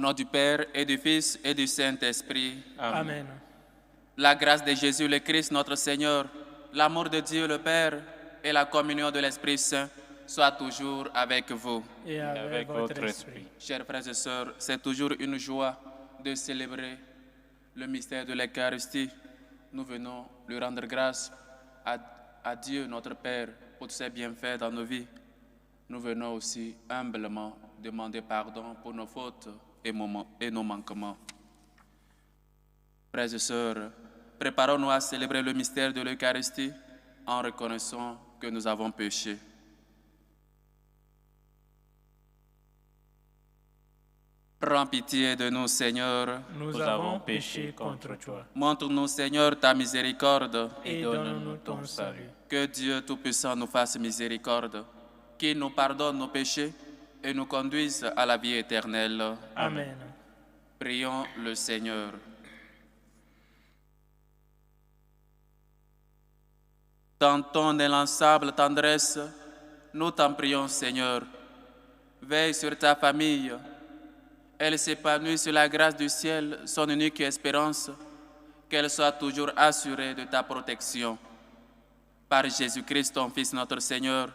Au nom du Père et du Fils et du Saint-Esprit. Amen. La grâce de Jésus le Christ, notre Seigneur, l'amour de Dieu le Père et la communion de l'Esprit Saint soient toujours avec vous. Et avec votre esprit. Chers frères et sœurs, c'est toujours une joie de célébrer le mystère de l'Eucharistie. Nous venons lui rendre grâce à Dieu, notre Père, pour tous ses bienfaits dans nos vies. Nous venons aussi humblement demander pardon pour nos fautes et nos manquements. Frères et sœurs, préparons-nous à célébrer le mystère de l'Eucharistie en reconnaissant que nous avons péché. Prends pitié de nous, Seigneur. Nous avons péché contre toi. Montre-nous, Seigneur, ta miséricorde. Et donne-nous ton salut. Que Dieu Tout-Puissant nous fasse miséricorde, qu'il nous pardonne nos péchés et nous conduise à la vie éternelle. Amen. Prions le Seigneur. Dans ton inlassable tendresse, nous t'en prions, Seigneur. Veille sur ta famille. Elle s'épanouit sur la grâce du ciel, son unique espérance, qu'elle soit toujours assurée de ta protection. Par Jésus-Christ, ton Fils, notre Seigneur,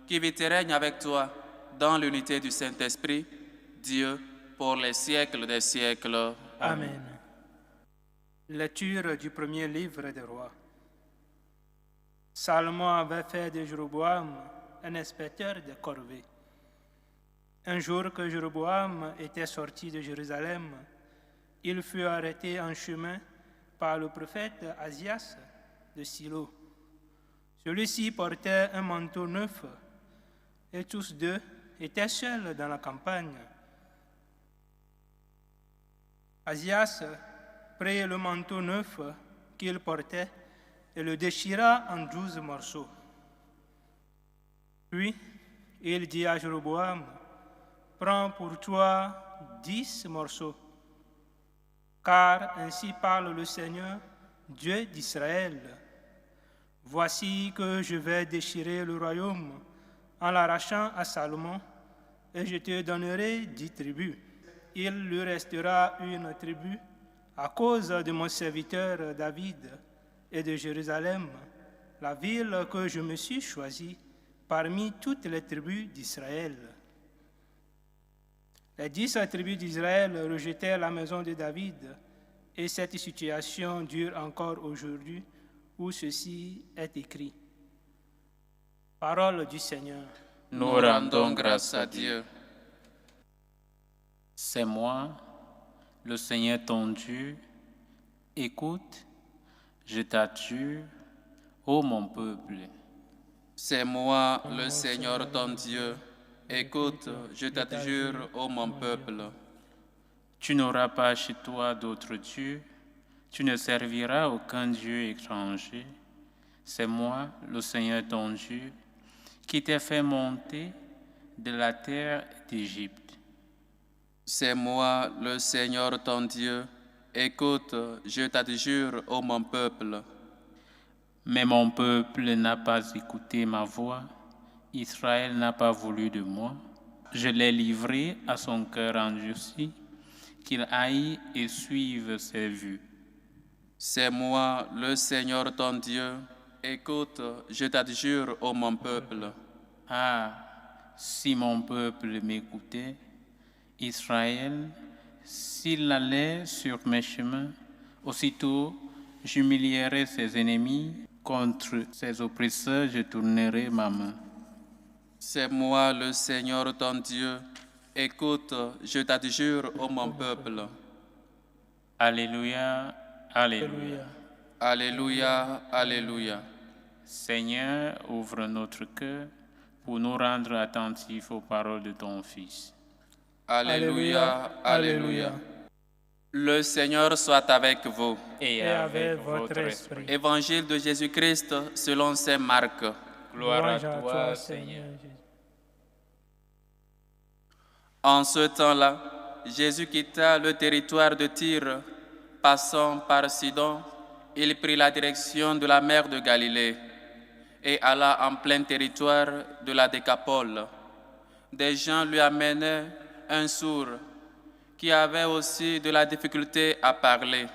qui vit et règne avec toi dans l'unité du Saint-Esprit, Dieu, pour les siècles des siècles. Amen. Lecture du premier livre des rois. Salomon avait fait de Jéroboam un inspecteur des corvées. Un jour que Jéroboam était sorti de Jérusalem, il fut arrêté en chemin par le prophète Ahias de Silo. Celui-ci portait un manteau neuf et tous deux étaient seuls dans la campagne. Ahias prit le manteau neuf qu'il portait et le déchira en 12 morceaux. Puis il dit à Jéroboam, « Prends pour toi 10 morceaux, car ainsi parle le Seigneur, Dieu d'Israël. Voici que je vais déchirer le royaume en l'arrachant à Salomon, et je te donnerai 10 tribus. Il lui restera une tribu à cause de mon serviteur David et de Jérusalem, la ville que je me suis choisie parmi toutes les tribus d'Israël. » Les 10 tribus d'Israël rejetèrent la maison de David, et cette situation dure encore aujourd'hui, où ceci est écrit. Parole du Seigneur. Nous rendons grâce à Dieu. C'est moi, le Seigneur ton Dieu. Écoute, je t'adjure, ô mon peuple. C'est moi, le Seigneur ton Dieu. Écoute, je t'adjure, ô mon peuple. Tu n'auras pas chez toi d'autre Dieu, tu ne serviras aucun Dieu étranger. C'est moi, le Seigneur ton Dieu, qui t'ai fait monter de la terre d'Égypte. C'est moi, le Seigneur ton Dieu. Écoute, je t'adjure, ô mon peuple. Mais mon peuple n'a pas écouté ma voix. Israël n'a pas voulu de moi. Je l'ai livré à son cœur endurci, qu'il aille et suive ses vues. C'est moi, le Seigneur ton Dieu. Écoute, je t'adjure, ô mon peuple. Ah, si mon peuple m'écoutait, Israël, s'il allait sur mes chemins, aussitôt j'humilierai ses ennemis, contre ses oppresseurs je tournerai ma main. C'est moi, le Seigneur ton Dieu. Écoute, je t'adjure, ô mon peuple. Alléluia, alléluia. Alléluia, alléluia. Seigneur, ouvre notre cœur pour nous rendre attentifs aux paroles de ton Fils. Alléluia, alléluia. Le Seigneur soit avec vous. Et avec votre esprit. Évangile de Jésus-Christ selon saint Marc. Gloire à toi, Seigneur. En ce temps-là, Jésus quitta le territoire de Tyr. Passant par Sidon, il prit la direction de la mer de Galilée et alla en plein territoire de la Décapole. Des gens lui amenaient un sourd qui avait aussi de la difficulté à parler,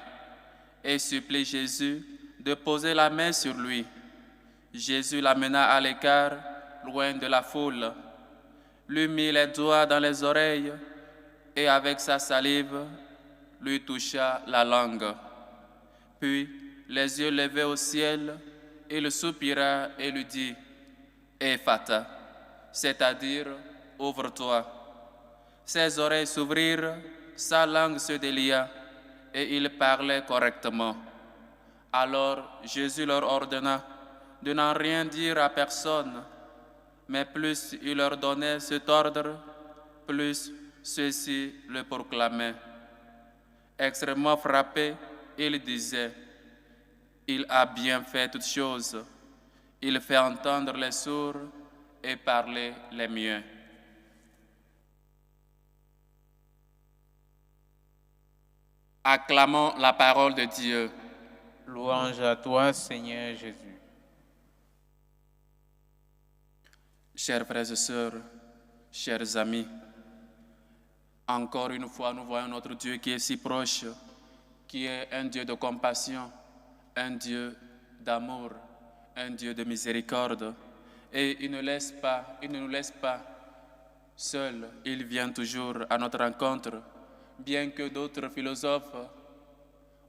et supplie Jésus de poser la main sur lui. Jésus l'amena à l'écart, loin de la foule, lui mit les doigts dans les oreilles et avec sa salive lui toucha la langue. Puis, les yeux levés au ciel, il soupira et lui dit « Ephata », c'est-à-dire « Ouvre-toi ». Ses oreilles s'ouvrirent, sa langue se délia et il parlait correctement. Alors Jésus leur ordonna de n'en rien dire à personne, mais plus il leur donnait cet ordre, plus ceux-ci le proclamaient. Extrêmement frappé, il disait « Il a bien fait toutes choses. Il fait entendre les sourds et parler les muets. » Acclamons la parole de Dieu. Louange à toi, Seigneur Jésus. Chers frères et sœurs, chers amis, encore une fois, nous voyons notre Dieu qui est si proche, qui est un Dieu de compassion, un Dieu d'amour, un Dieu de miséricorde. Et il ne nous laisse pas seuls, il vient toujours à notre rencontre. Bien que d'autres philosophes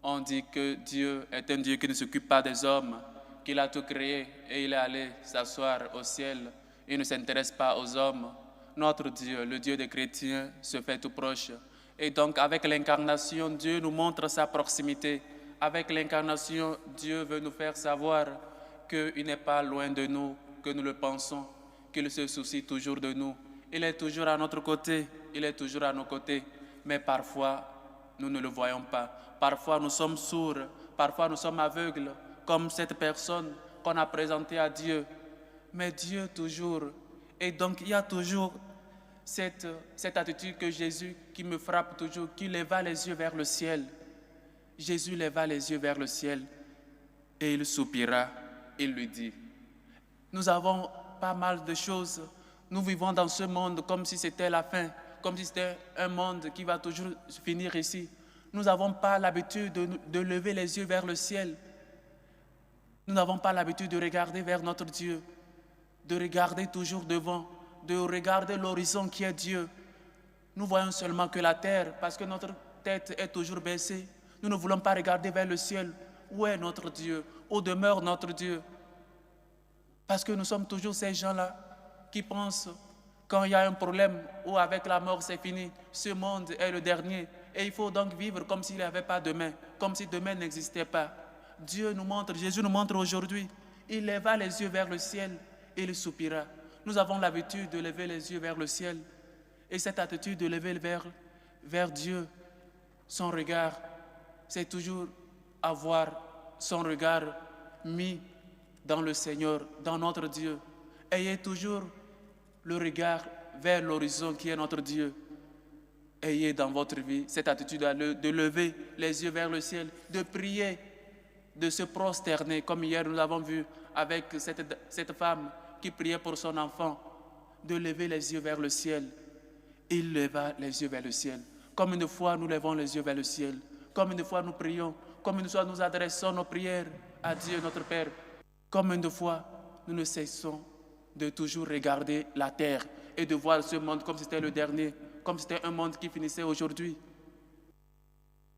ont dit que Dieu est un Dieu qui ne s'occupe pas des hommes, qu'il a tout créé et il est allé s'asseoir au ciel, il ne s'intéresse pas aux hommes. Notre Dieu, le Dieu des chrétiens, se fait tout proche. Et donc avec l'incarnation, Dieu nous montre sa proximité. Avec l'incarnation, Dieu veut nous faire savoir qu'il n'est pas loin de nous, que nous le pensons, qu'il se soucie toujours de nous. Il est toujours à notre côté, il est toujours à nos côtés. Mais parfois, nous ne le voyons pas. Parfois, nous sommes sourds. Parfois, nous sommes aveugles, comme cette personne qu'on a présentée à Dieu. Mais Dieu toujours. Et donc, il y a toujours cette attitude que Jésus, qui me frappe toujours, qui leva les yeux vers le ciel. Jésus leva les yeux vers le ciel et il soupira. Il lui dit, nous avons pas mal de choses. Nous vivons dans ce monde comme si c'était la fin. Comme si c'était un monde qui va toujours finir ici. Nous n'avons pas l'habitude de lever les yeux vers le ciel. Nous n'avons pas l'habitude de regarder vers notre Dieu, de regarder toujours devant, de regarder l'horizon qui est Dieu. Nous voyons seulement que la terre, parce que notre tête est toujours baissée. Nous ne voulons pas regarder vers le ciel. Où est notre Dieu? Où demeure notre Dieu? Parce que nous sommes toujours ces gens-là qui pensent quand il y a un problème ou avec la mort c'est fini, ce monde est le dernier et il faut donc vivre comme s'il n'y avait pas demain, comme si demain n'existait pas. Dieu nous montre, Jésus nous montre aujourd'hui, il leva les yeux vers le ciel et il soupira. Nous avons l'habitude de lever les yeux vers le ciel et cette attitude de lever vers Dieu, son regard, c'est toujours avoir son regard mis dans le Seigneur, dans notre Dieu. Ayez toujours le regard vers l'horizon qui est notre Dieu. Ayez dans votre vie cette attitude de lever les yeux vers le ciel, de prier, de se prosterner, comme hier nous l'avons vu avec cette femme qui priait pour son enfant, de lever les yeux vers le ciel. Il leva les yeux vers le ciel. Comme une fois nous levons les yeux vers le ciel, comme une fois nous prions, comme une fois nous adressons nos prières à Dieu notre Père, comme une fois nous ne cessons de toujours regarder la terre et de voir ce monde comme si c'était le dernier, comme si c'était un monde qui finissait aujourd'hui.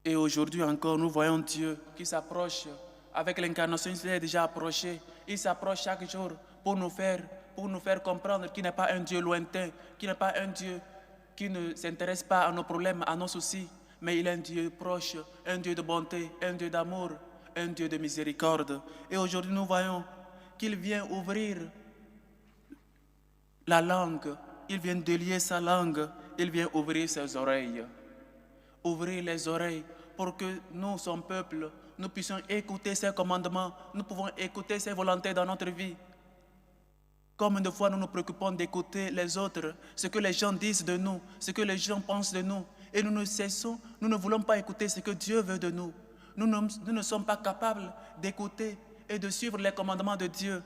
Et aujourd'hui encore, nous voyons Dieu qui s'approche. Avec l'incarnation, il s'est déjà approché. Il s'approche chaque jour pour nous faire comprendre qu'il n'est pas un Dieu lointain, qu'il n'est pas un Dieu qui ne s'intéresse pas à nos problèmes, à nos soucis, mais il est un Dieu proche, un Dieu de bonté, un Dieu d'amour, un Dieu de miséricorde. Et aujourd'hui, nous voyons qu'il vient ouvrir la langue, il vient délier sa langue, il vient ouvrir ses oreilles. Ouvrir les oreilles pour que nous, son peuple, nous puissions écouter ses commandements, nous pouvons écouter ses volontés dans notre vie. Combien de fois nous nous préoccupons d'écouter les autres, ce que les gens disent de nous, ce que les gens pensent de nous, et nous ne voulons pas écouter ce que Dieu veut de nous. Nous ne sommes pas capables d'écouter et de suivre les commandements de Dieu.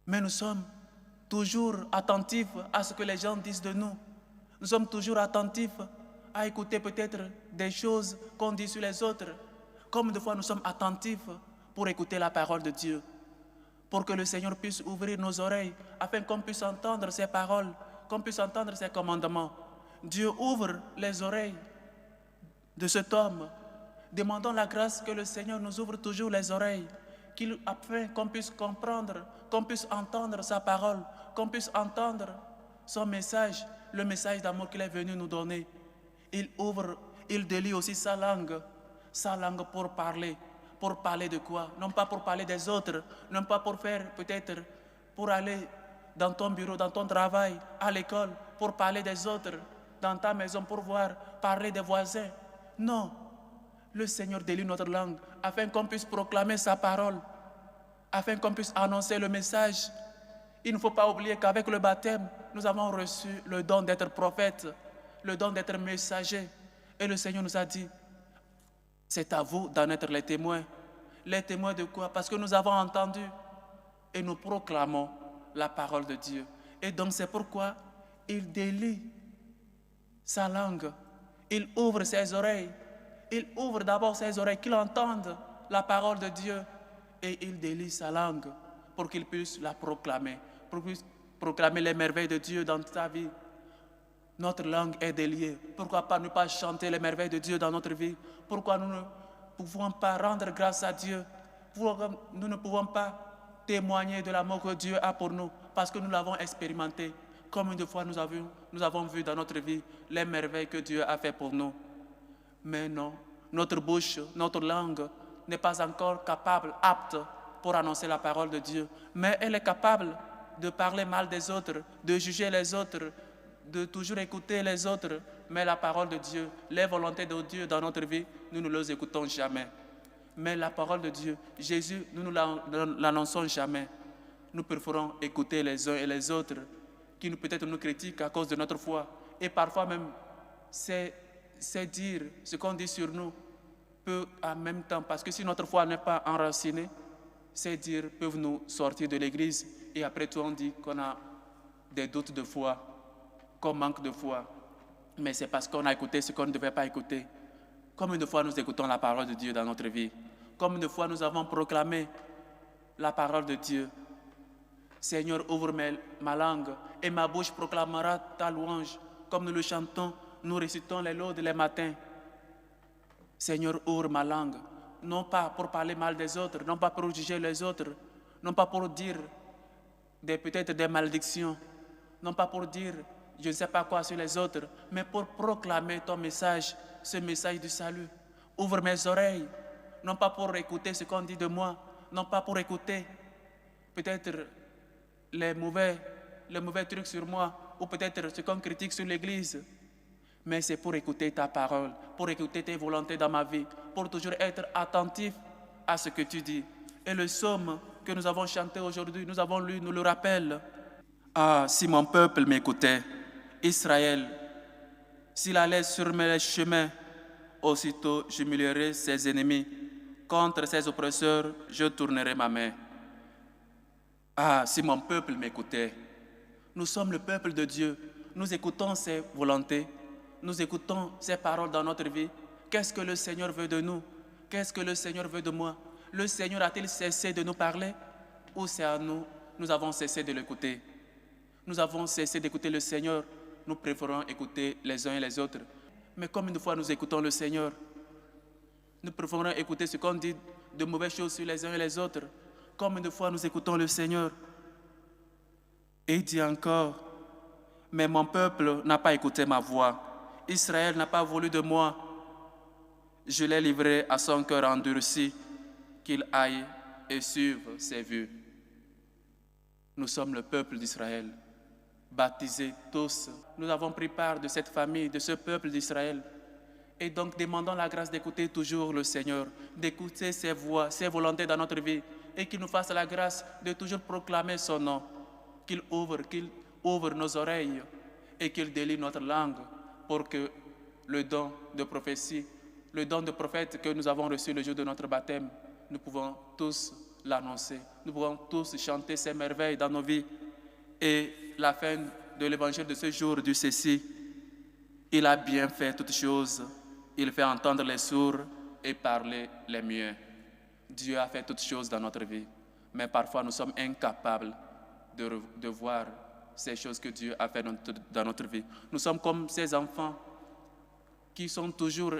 Mais nous sommes toujours attentifs à ce que les gens disent de nous. Nous sommes toujours attentifs à écouter peut-être des choses qu'on dit sur les autres. Combien de fois nous sommes attentifs pour écouter la parole de Dieu, pour que le Seigneur puisse ouvrir nos oreilles, afin qu'on puisse entendre ses paroles, qu'on puisse entendre ses commandements. Dieu ouvre les oreilles de cet homme. Demandons la grâce que le Seigneur nous ouvre toujours les oreilles, afin qu'on puisse comprendre, qu'on puisse entendre sa parole, qu'on puisse entendre son message, le message d'amour qu'il est venu nous donner. Il délie aussi sa langue pour parler. Pour parler de quoi? Non pas pour parler des autres, non pas pour faire peut-être, pour aller dans ton bureau, dans ton travail, à l'école, pour parler des autres, dans ta maison, pour parler des voisins. Non, le Seigneur délie notre langue afin qu'on puisse proclamer sa parole, afin qu'on puisse annoncer le message. Il ne faut pas oublier qu'avec le baptême, nous avons reçu le don d'être prophète, le don d'être messager. Et le Seigneur nous a dit, c'est à vous d'en être les témoins. Les témoins de quoi? Parce que nous avons entendu et nous proclamons la parole de Dieu. Et donc c'est pourquoi il délie sa langue, il ouvre ses oreilles. Il ouvre d'abord ses oreilles, qu'il entende la parole de Dieu. Et il délie sa langue pour qu'il puisse la proclamer, pour qu'il puisse proclamer les merveilles de Dieu dans ta vie. Notre langue est déliée. Pourquoi pas ne pas chanter les merveilles de Dieu dans notre vie? Pourquoi nous ne pouvons pas rendre grâce à Dieu? Pourquoi nous ne pouvons pas témoigner de l'amour que Dieu a pour nous? Parce que nous l'avons expérimenté. Combien de fois nous avons vu dans notre vie les merveilles que Dieu a fait pour nous? Mais non, notre bouche, notre langue n'est pas encore capable, apte pour annoncer la parole de Dieu. Mais elle est capable de parler mal des autres, de juger les autres, de toujours écouter les autres. Mais la parole de Dieu, les volontés de Dieu dans notre vie, nous ne les écoutons jamais. Mais la parole de Dieu, Jésus, nous ne l'annonçons jamais. Nous préférons écouter les uns et les autres qui peut-être nous critiquent à cause de notre foi. Et parfois même, c'est dire ce qu'on dit sur nous peut en même temps, parce que si notre foi n'est pas enracinée, ces dires peuvent nous sortir de l'église et après tout on dit qu'on a des doutes de foi, qu'on manque de foi. Mais c'est parce qu'on a écouté ce qu'on ne devait pas écouter. Combien de fois nous écoutons la parole de Dieu dans notre vie? Combien de fois nous avons proclamé la parole de Dieu? Seigneur, ouvre ma langue et ma bouche proclamera ta louange. Comme nous le chantons, nous récitons les laudes les matins. Seigneur, ouvre ma langue, non pas pour parler mal des autres, non pas pour juger les autres, non pas pour dire peut-être des malédictions, non pas pour dire je ne sais pas quoi sur les autres, mais pour proclamer ton message, ce message du salut. Ouvre mes oreilles, non pas pour écouter ce qu'on dit de moi, non pas pour écouter peut-être les mauvais trucs sur moi, ou peut-être ce qu'on critique sur l'Église, mais c'est pour écouter ta parole, pour écouter tes volontés dans ma vie, pour toujours être attentif à ce que tu dis. Et le psaume que nous avons chanté aujourd'hui, nous avons lu, nous le rappelle. Ah, si mon peuple m'écoutait, Israël, s'il allait sur mes chemins, aussitôt j'humilierai ses ennemis. Contre ses oppresseurs, je tournerai ma main. Ah, si mon peuple m'écoutait. Nous sommes le peuple de Dieu. Nous écoutons ses volontés. Nous écoutons ses paroles dans notre vie. Qu'est-ce que le Seigneur veut de nous? Qu'est-ce que le Seigneur veut de moi? Le Seigneur a-t-il cessé de nous parler? Ou c'est à nous, nous avons cessé de l'écouter? Nous avons cessé d'écouter le Seigneur. Nous préférons écouter les uns et les autres. Mais combien de fois nous écoutons le Seigneur? Nous préférons écouter ce qu'on dit de mauvaises choses sur les uns et les autres. Combien de fois nous écoutons le Seigneur? Et il dit encore, mais mon peuple n'a pas écouté ma voix. Israël n'a pas voulu de moi. Je l'ai livré à son cœur endurci, qu'il aille et suive ses vues. Nous sommes le peuple d'Israël, baptisés tous. Nous avons pris part de cette famille, de ce peuple d'Israël. Et donc demandons la grâce d'écouter toujours le Seigneur, d'écouter ses voix, ses volontés dans notre vie, et qu'il nous fasse la grâce de toujours proclamer son nom, qu'il ouvre nos oreilles et qu'il délie notre langue pour que le don de prophétie, le don de prophète que nous avons reçu le jour de notre baptême, nous pouvons tous l'annoncer, nous pouvons tous chanter ces merveilles dans nos vies. Et la fin de l'évangile de ce jour du ceci, Il a bien fait toutes choses. Il fait entendre les sourds et parler les muets. Dieu a fait toutes choses dans notre vie. Mais parfois, nous sommes incapables de voir ces choses que Dieu a fait dans notre vie. Nous sommes comme ces enfants qui sont toujours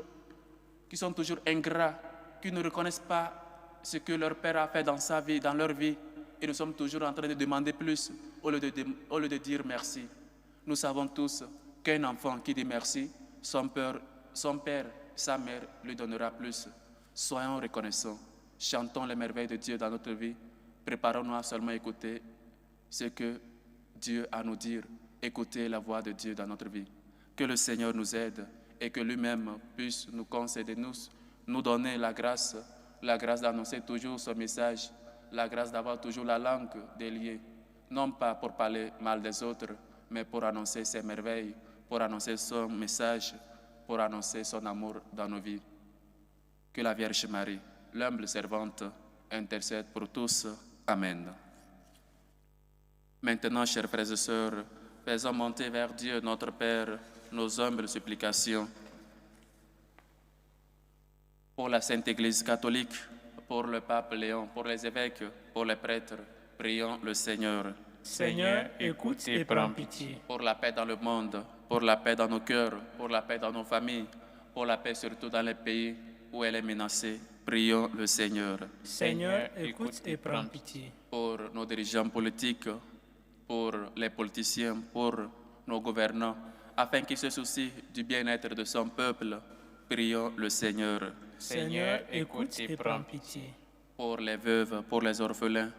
ingrats, qui ne reconnaissent pas ce que leur Père a fait dans sa vie, dans leur vie. Et nous sommes toujours en train de demander plus au lieu de dire merci. Nous savons tous qu'un enfant qui dit merci, son père, sa mère lui donnera plus. Soyons reconnaissants. Chantons les merveilles de Dieu dans notre vie. Préparons-nous à seulement écouter ce que Dieu a à nous dire. Écouter la voix de Dieu dans notre vie. Que le Seigneur nous aide et que lui-même puisse nous concéder, nous donner la grâce d'annoncer toujours son message, la grâce d'avoir toujours la langue déliée, non pas pour parler mal des autres, mais pour annoncer ses merveilles, pour annoncer son message, pour annoncer son amour dans nos vies. Que la Vierge Marie, l'humble servante, intercède pour tous. Amen. Maintenant, chers frères et sœurs, faisons monter vers Dieu notre Père nos humbles supplications pour la Sainte Église catholique, pour le pape Léon, pour les évêques, pour les prêtres. Prions le Seigneur. Seigneur, écoute et prends pitié. Pour la paix dans le monde, pour la paix dans nos cœurs, pour la paix dans nos familles, pour la paix surtout dans les pays où elle est menacée. Prions le Seigneur. Seigneur, écoute et prends pitié. Pour nos dirigeants politiques, pour les politiciens, pour nos gouvernants, afin qu'ils se soucient du bien-être de son peuple. Prions le Seigneur. Seigneur, écoute et prends pitié. Pour les veuves, pour les orphelins,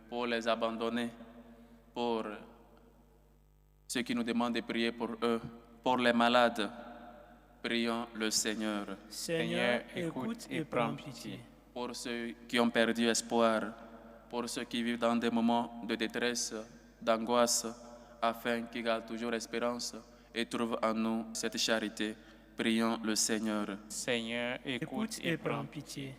pour les abandonnés, pour ceux qui nous demandent de prier pour eux, pour les malades. Prions le Seigneur. Seigneur, écoute et prends pitié. Pour ceux qui ont perdu espoir, pour ceux qui vivent dans des moments de détresse, d'angoisse, afin qu'ils gardent toujours espérance et trouvent en nous cette charité. Prions le Seigneur. Seigneur, écoute et prends pitié.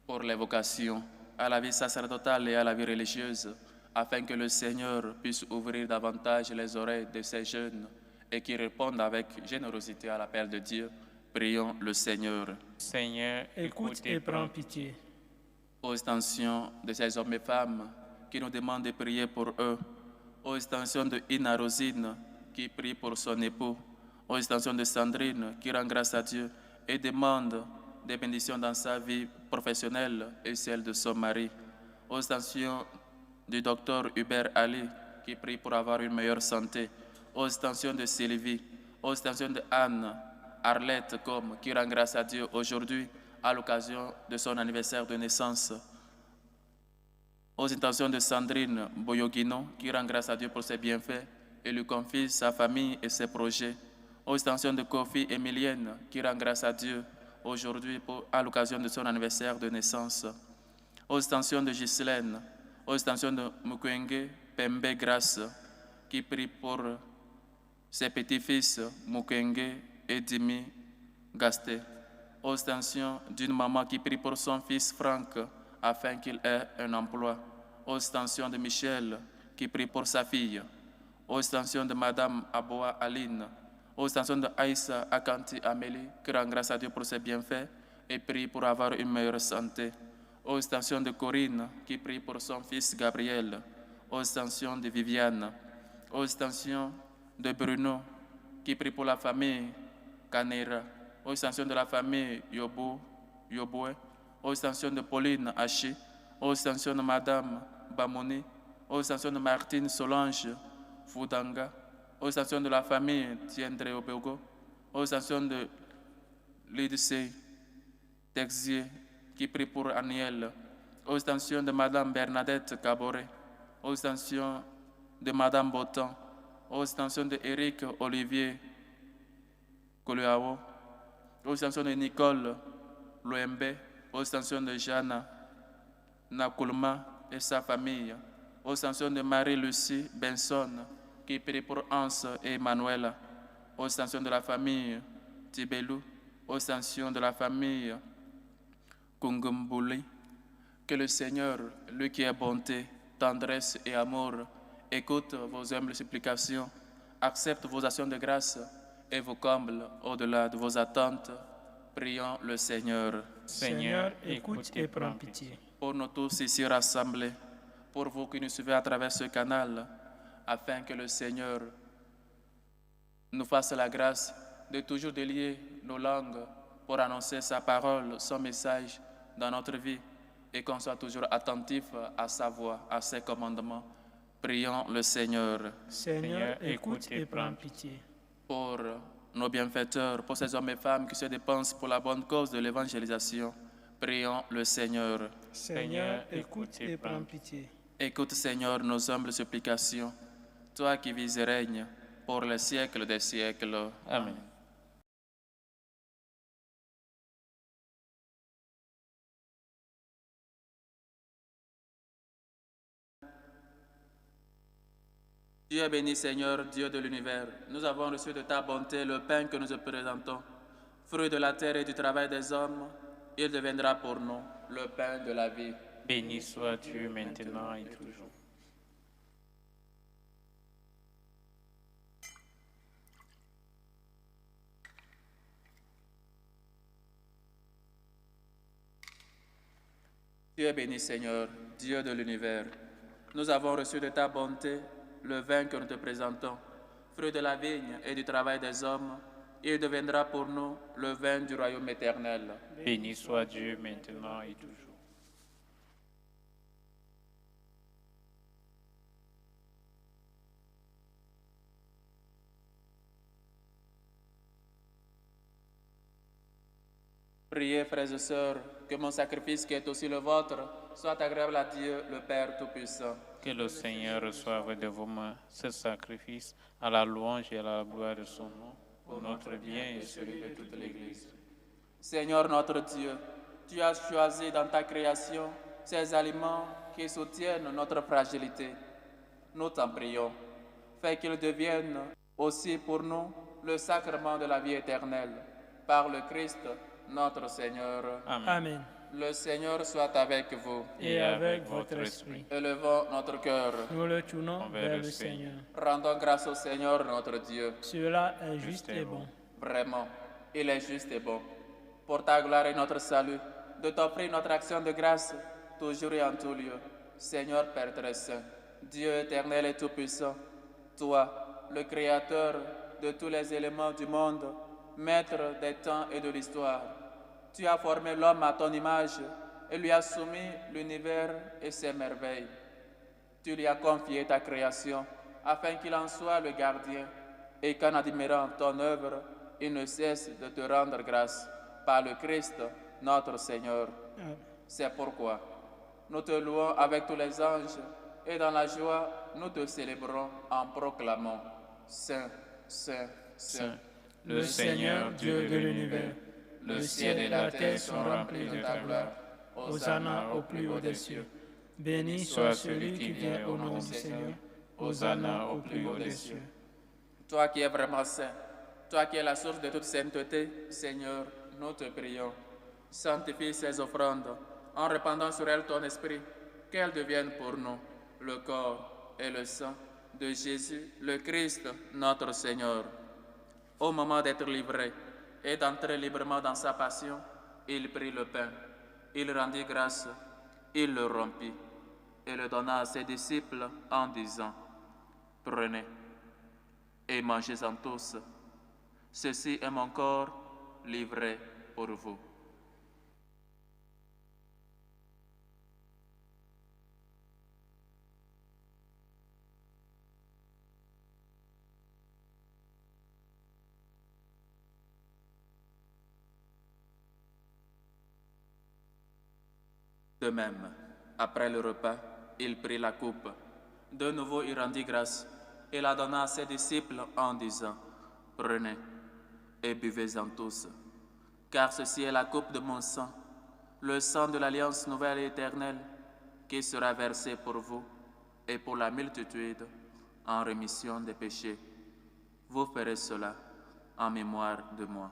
Pour les vocations à la vie sacerdotale et à la vie religieuse, afin que le Seigneur puisse ouvrir davantage les oreilles de ces jeunes et qu'ils répondent avec générosité à l'appel de Dieu. Prions le Seigneur. Seigneur, écoute et prends pitié. Aux extensions de ces hommes et femmes qui nous demandent de prier pour eux, aux extensions de Ina Rosine qui prie pour son époux, aux extensions de Sandrine qui rend grâce à Dieu et demande des bénédictions dans sa vie professionnelle et celle de son mari, aux extensions du docteur Hubert Ali qui prie pour avoir une meilleure santé, aux extensions de Sylvie, aux extensions de Anne, Arlette comme qui rend grâce à Dieu aujourd'hui à l'occasion de son anniversaire de naissance, aux intentions de Sandrine Boyogino qui rend grâce à Dieu pour ses bienfaits et lui confie sa famille et ses projets, aux extensions de Kofi Emilienne qui rend grâce à Dieu aujourd'hui à l'occasion de son anniversaire de naissance, aux extensions de Ghislaine, aux extensions de Mukwenge Pembe Grace qui prie pour ses petits-fils Mukwenge et Dimi Gasté, aux extensions d'une maman qui prie pour son fils Franck afin qu'il ait un emploi, aux extensions de Michel qui prie pour sa fille, aux extensions de Madame Aboa Aline, aux extensions de Aïssa Akanti Amélie qui rend grâce à Dieu pour ses bienfaits et prie pour avoir une meilleure santé, aux extensions de Corinne qui prie pour son fils Gabriel, aux extensions de Viviane, aux extensions de Bruno qui prie pour la famille Kanera, aux extensions de la famille Yoboué, aux extensions de Pauline Hachi, aux extensions de Madame Bamoni, aux extensions de Martine Solange Foudanga, aux extensions de la famille Tiendre Obego, aux extensions de l'IDC Texier qui prie pour Aniel, aux extensions de Madame Bernadette Caboret, aux extensions de Madame Botan, aux extensions de Éric Olivier Koluao, aux extensions de Nicole Loembe, aux extensions de Jana Nakulma et sa famille, aux extensions de Marie-Lucie Benson qui prie pour Anse et Emmanuela, aux extensions de la famille Tibelou, aux extensions de la famille Kungumbouli. Que le Seigneur, lui qui est bonté, tendresse et amour, écoute vos humbles supplications, accepte vos actions de grâce et vous comble au-delà de vos attentes. Prions le Seigneur. Seigneur, écoute et prends pitié. Pour nous tous ici rassemblés, pour vous qui nous suivez à travers ce canal, afin que le Seigneur nous fasse la grâce de toujours délier nos langues pour annoncer sa parole, son message dans notre vie et qu'on soit toujours attentif à sa voix, à ses commandements. Prions le Seigneur. Seigneur, écoute et prends pitié. Pour nos bienfaiteurs, pour ces hommes et femmes qui se dépensent pour la bonne cause de l'évangélisation, prions le Seigneur. Seigneur, écoute et prends pitié. Écoute, Seigneur, nos humbles supplications, toi qui vis et règnes pour les siècles des siècles. Amen. Dieu est béni, Seigneur, Dieu de l'univers. Nous avons reçu de ta bonté le pain que nous te présentons. Fruit de la terre et du travail des hommes, il deviendra pour nous le pain de la vie. Béni sois-tu maintenant et toujours. Dieu est béni, Seigneur, Dieu de l'univers. Nous avons reçu de ta bonté le vin que nous te présentons. Fruit de la vigne et du travail des hommes, il deviendra pour nous le vin du royaume éternel. Béni soit Dieu maintenant et toujours. Priez, frères et sœurs, que mon sacrifice qui est aussi le vôtre soit agréable à Dieu, le Père Tout-Puissant. Que le Seigneur reçoive de vos mains ce sacrifice à la louange et à la gloire de son nom, pour notre bien et celui de toute l'Église. Seigneur notre Dieu, tu as choisi dans ta création ces aliments qui soutiennent notre fragilité. Nous t'en prions. Fais qu'ils deviennent aussi pour nous le sacrement de la vie éternelle. Par le Christ, notre Seigneur. Amen. Amen. Le Seigneur soit avec vous. Et avec votre esprit. Élevons notre cœur. Nous le tournons vers le Seigneur. Rendons grâce au Seigneur notre Dieu. Cela est juste et bon. Vraiment, il est juste et bon. Pour ta gloire et notre salut, de t'offrir notre action de grâce, toujours et en tout lieu. Seigneur Père très saint, Dieu éternel et tout-puissant, toi, le Créateur de tous les éléments du monde, Maître des temps et de l'histoire, tu as formé l'homme à ton image et lui as soumis l'univers et ses merveilles. Tu lui as confié ta création afin qu'il en soit le gardien et qu'en admirant ton œuvre, il ne cesse de te rendre grâce par le Christ, notre Seigneur. C'est pourquoi nous te louons avec tous les anges et dans la joie, nous te célébrons en proclamant Saint, Saint, Saint. Le Seigneur, Dieu de l'univers, Le ciel et la terre sont remplis de ta gloire. Hosanna au plus haut des cieux. Béni soit celui qui vient au nom du Seigneur. Hosanna au plus haut des cieux. Toi qui es vraiment saint, toi qui es la source de toute sainteté, Seigneur, nous te prions. Sanctifie ces offrandes en répandant sur elles ton esprit, qu'elles deviennent pour nous le corps et le sang de Jésus, le Christ, notre Seigneur. Au moment d'être livré et d'entrer librement dans sa passion, il prit le pain, il rendit grâce, il le rompit et le donna à ses disciples en disant, « Prenez et mangez-en tous. Ceci est mon corps livré pour vous. » De même, après le repas, il prit la coupe. De nouveau, il rendit grâce et la donna à ses disciples en disant, « Prenez et buvez-en tous, car ceci est la coupe de mon sang, le sang de l'alliance nouvelle et éternelle, qui sera versé pour vous et pour la multitude en rémission des péchés. Vous ferez cela en mémoire de moi. »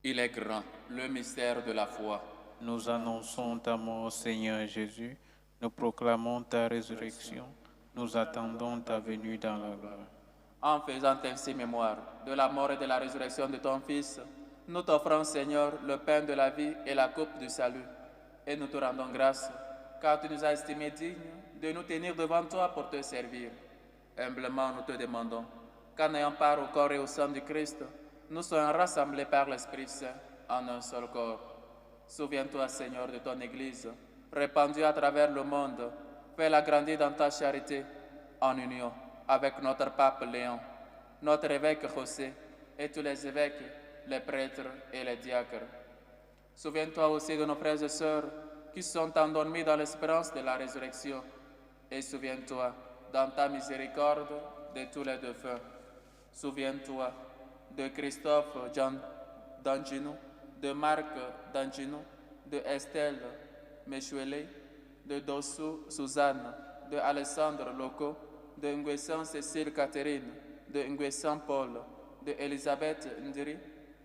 Il est grand, le mystère de la foi. Nous annonçons ta mort, Seigneur Jésus. Nous proclamons ta résurrection. Nous attendons ta venue dans la gloire. En faisant ainsi mémoire de la mort et de la résurrection de ton Fils, nous t'offrons, Seigneur, le pain de la vie et la coupe du salut. Et nous te rendons grâce, car tu nous as estimés dignes de nous tenir devant toi pour te servir. Humblement, nous te demandons qu'en ayant part au corps et au sang du Christ, nous soyons rassemblés par l'Esprit Saint en un seul corps. Souviens-toi, Seigneur, de ton Église, répandue à travers le monde. Fais-la grandir dans ta charité, en union avec notre pape Léon, notre évêque José et tous les évêques, les prêtres et les diacres. Souviens-toi aussi de nos frères et sœurs qui sont endormis dans l'espérance de la résurrection. Et souviens-toi, dans ta miséricorde, de tous les défunts. Souviens-toi de Christophe Danginou, de Marc Danginou, de Estelle Mechuele, de Dossou Suzanne, de Alessandre Loco, de Nguessan Cécile Catherine, de Nguessan Paul, de Elisabeth Ndiri,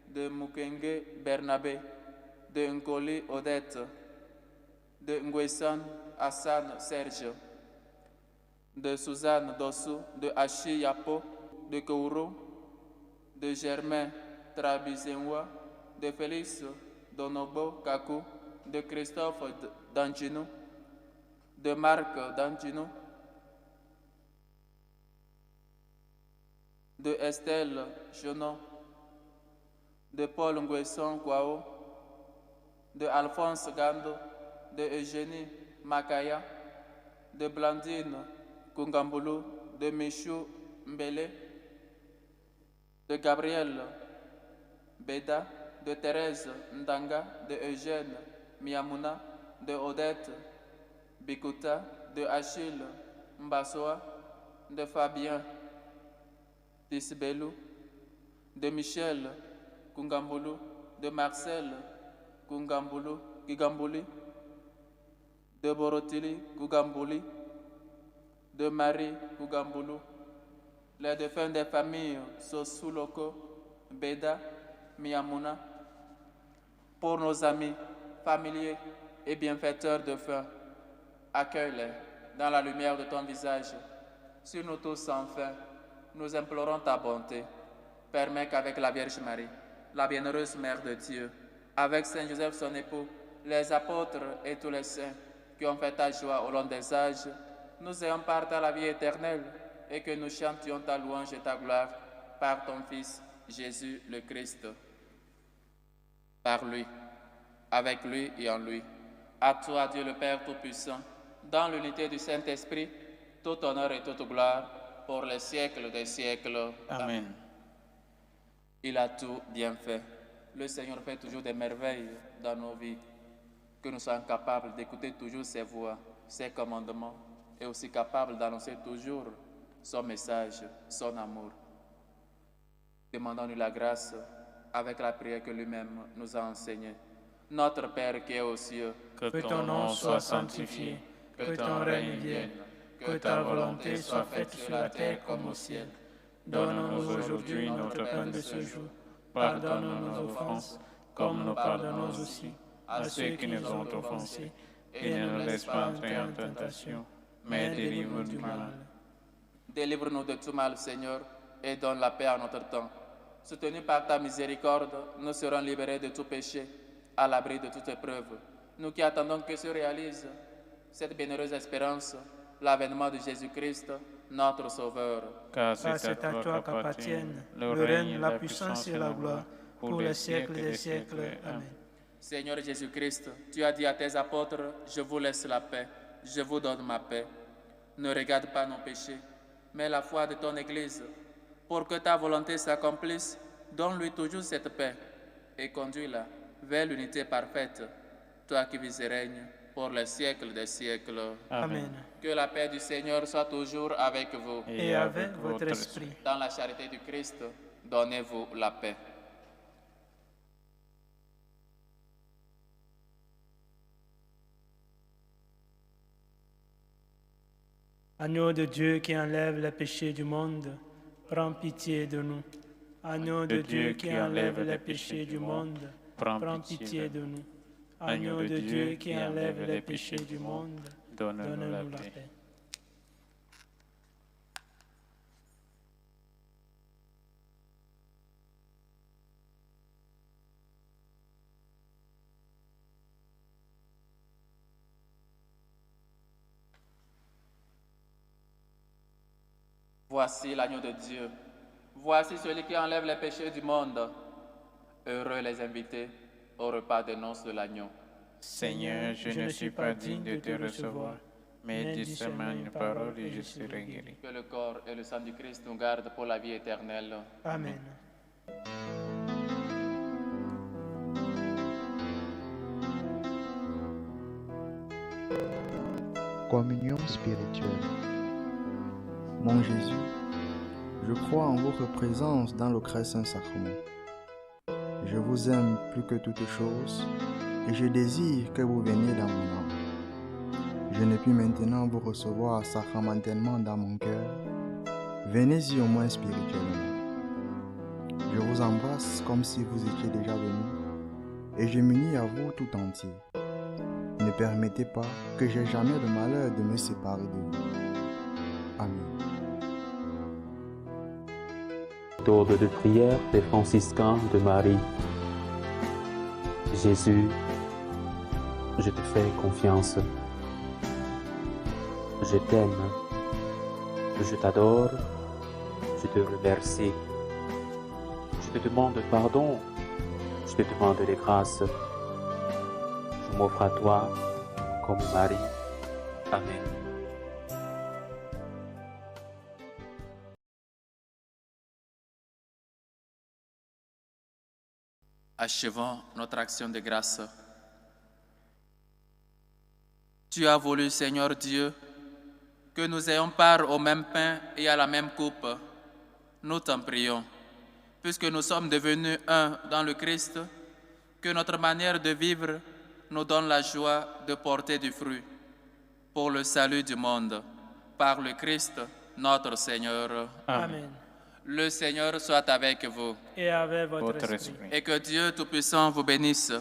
de Mukenge Bernabé, de Nkoli Odette, de Nguessan Hassan Serge, de Suzanne Dossou, de Achi Yapo, de Kouro, de Germain Trabizenwa, de Félix Donobo Kakou, de Christophe Danginou, de Marc Danginou, de Estelle Chenon, de Paul Nguesson Kwao, de Alphonse Gando, de Eugénie Makaya, de Blandine Kungambulu, de Michou Mbele, de Gabriel Beda, de Thérèse Ndanga, de Eugène Miamuna, de Odette Bikuta, de Achille Mbasoa, de Fabien Tisbelou, de Michel Kungambulu, de Marcel Kigambuli, de Borotili Kugambuli, de Marie Kugambulu, les défunts des familles Sosuloko, Beda, Miamuna, pour nos amis, familiers et bienfaiteurs de faim, accueille-les dans la lumière de ton visage. Sur nous tous sans fin, nous implorons ta bonté. Permets qu'avec la Vierge Marie, la bienheureuse Mère de Dieu, avec Saint Joseph son époux, les apôtres et tous les saints qui ont fait ta joie au long des âges, nous ayons part à la vie éternelle et que nous chantions ta louange et ta gloire par ton Fils, Jésus le Christ. Par lui, avec lui et en lui. À toi, Dieu le Père Tout-Puissant, dans l'unité du Saint-Esprit, tout honneur et toute gloire pour les siècles des siècles. Amen. Il a tout bien fait. Le Seigneur fait toujours des merveilles dans nos vies. Que nous soyons capables d'écouter toujours ses voix, ses commandements, et aussi capables d'annoncer toujours son message, son amour. Demandons-lui la grâce avec la prière que lui-même nous a enseignée. Notre Père qui est aux cieux, que ton nom soit sanctifié, que ton règne vienne, que ta volonté soit faite sur la terre comme au ciel. Donne-nous aujourd'hui notre pain de ce jour. Pardonne-nous nos offenses, comme nous pardonnons aussi à ceux qui nous ont offensés. Et ne nous laisse pas entrer en tentation, mais délivre-nous du mal. Délivre-nous de tout mal, Seigneur, et donne la paix à notre temps. Soutenus par ta miséricorde, nous serons libérés de tout péché, à l'abri de toute épreuve. Nous qui attendons que se réalise cette bienheureuse espérance, l'avènement de Jésus-Christ, notre Sauveur. Car c'est à toi qu'appartiennent le règne, la puissance et la gloire, pour les siècles des siècles. Amen. Seigneur Jésus-Christ, tu as dit à tes apôtres, je vous laisse la paix, je vous donne ma paix. Ne regarde pas nos péchés, mais la foi de ton Église. Pour que ta volonté s'accomplisse, donne-lui toujours cette paix et conduis-la vers l'unité parfaite, toi qui vis et règnes pour les siècles des siècles. Amen. Que la paix du Seigneur soit toujours avec vous. Et avec votre esprit. Dans la charité du Christ, donnez-vous la paix. Agneau de Dieu qui enlève les péchés du monde, prends pitié de nous. Agneau de Dieu qui enlève les péchés du monde, prends pitié de nous. Agneau de Dieu qui enlève les péchés du monde, donne-nous la paix. Voici l'agneau de Dieu. Voici celui qui enlève les péchés du monde. Heureux les invités au repas des noces de l'agneau. Seigneur, je ne suis pas digne de te recevoir, mais dis seulement une parole et je serai guéri. Que le corps et le sang du Christ nous gardent pour la vie éternelle. Amen. Communion spirituelle. Mon Jésus, je crois en votre présence dans le très saint sacrement. Je vous aime plus que toute chose et je désire que vous veniez dans mon âme. Je ne puis maintenant vous recevoir sacramentellement dans mon cœur. Venez-y au moins spirituellement. Je vous embrasse comme si vous étiez déjà venu et je m'unis à vous tout entier. Ne permettez pas que j'aie jamais le malheur de me séparer de vous. Amen. Méthode de prière des franciscains de Marie. Jésus, je te fais confiance. Je t'aime. Je t'adore. Je te remercie. Je te demande pardon. Je te demande des grâces. Je m'offre à toi comme Marie. Amen. Achevons notre action de grâce. Tu as voulu, Seigneur Dieu, que nous ayons part au même pain et à la même coupe. Nous t'en prions, puisque nous sommes devenus un dans le Christ, que notre manière de vivre nous donne la joie de porter du fruit pour le salut du monde, par le Christ, notre Seigneur. Amen. Le Seigneur soit avec vous. Et avec votre esprit. Et que Dieu Tout-Puissant vous bénisse,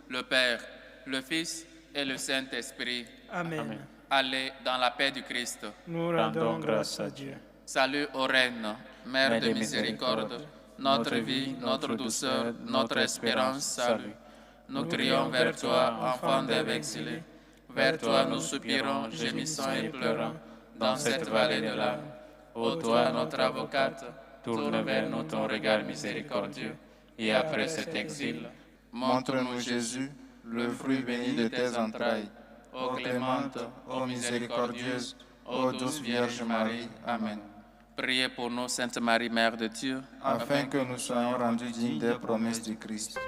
le Père, le Fils et le Saint-Esprit. Amen. Allez dans la paix du Christ. Nous rendons grâce à Dieu. Salut aux reines, Mère de miséricorde, notre vie, notre douceur, notre espérance, salut. Nous crions vers toi, enfant d'Ève exilée. Vers toi nous soupirons, gémissant et pleurant, dans cette vallée de larmes. Ô toi, notre avocate, tourne vers nous ton regard miséricordieux, et après cet exil, montre-nous Jésus, le fruit béni de tes entrailles. Ô clémente, ô miséricordieuse, ô douce Vierge Marie. Amen. Priez pour nous, Sainte Marie, Mère de Dieu, afin que nous soyons rendus dignes des promesses du Christ.